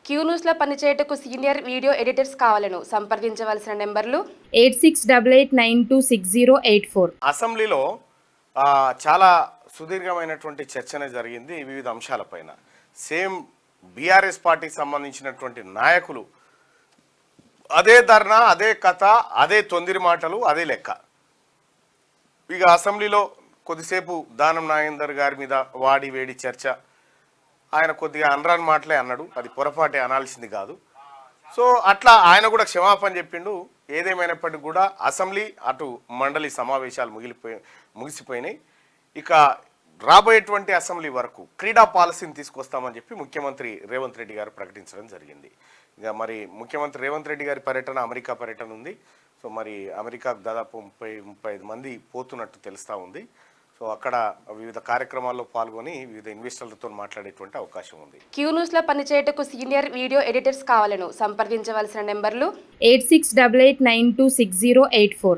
Queue న్యూస్లో పనిచేయటకు senior video editors కావాలను సంప్రదించవలసిన నెంబర్లు 8688926084. అసెంబ్లీలో చాలా సుదీర్ఘమైనటువంటి చర్చనే జరిగింది వివిధ అంశాలపైన. సేమ్ బీఆర్ఎస్ పార్టీకి సంబంధించినటువంటి నాయకులు అదే ధర్నా, అదే కథ, అదే తొందిరి మాటలు, అదే లెక్క. ఇక అసెంబ్లీలో కొద్దిసేపు దానం నాగేందర్ గారి మీద వాడి వేడి చర్చ. ఆయన కొద్దిగా అనరాని మాటలే అన్నాడు, అది పొరపాటే, అనాల్సింది కాదు. సో అట్లా ఆయన కూడా క్షమాపణ చెప్పిండు. ఏదేమైనప్పటికీ కూడా అసెంబ్లీ అటు మండలి సమావేశాలు ముగిసిపోయినాయి. ఇక రాబోయేటువంటి అసెంబ్లీ వరకు క్రీడా పాలసీని తీసుకొస్తామని చెప్పి ముఖ్యమంత్రి రేవంత్ రెడ్డి గారు ప్రకటించడం జరిగింది. ఇక మరి ముఖ్యమంత్రి రేవంత్ రెడ్డి గారి పర్యటన, అమెరికా పర్యటన ఉంది. సో మరి అమెరికాకు దాదాపు 30-35 మంది పోతున్నట్టు తెలుస్తూ ఉంది. సో అక్కడ వివిధ కార్యక్రమాల్లో పాల్గొని వివిధ ఇన్వెస్టర్లతో మాట్లాడేటువంటి అవకాశం ఉంది. క్యూ న్యూస్లో పనిచేయటకు సీనియర్ వీడియో ఎడిటర్స్ కావాలను సంప్రదించవలసిన నెంబర్లు 8688926084.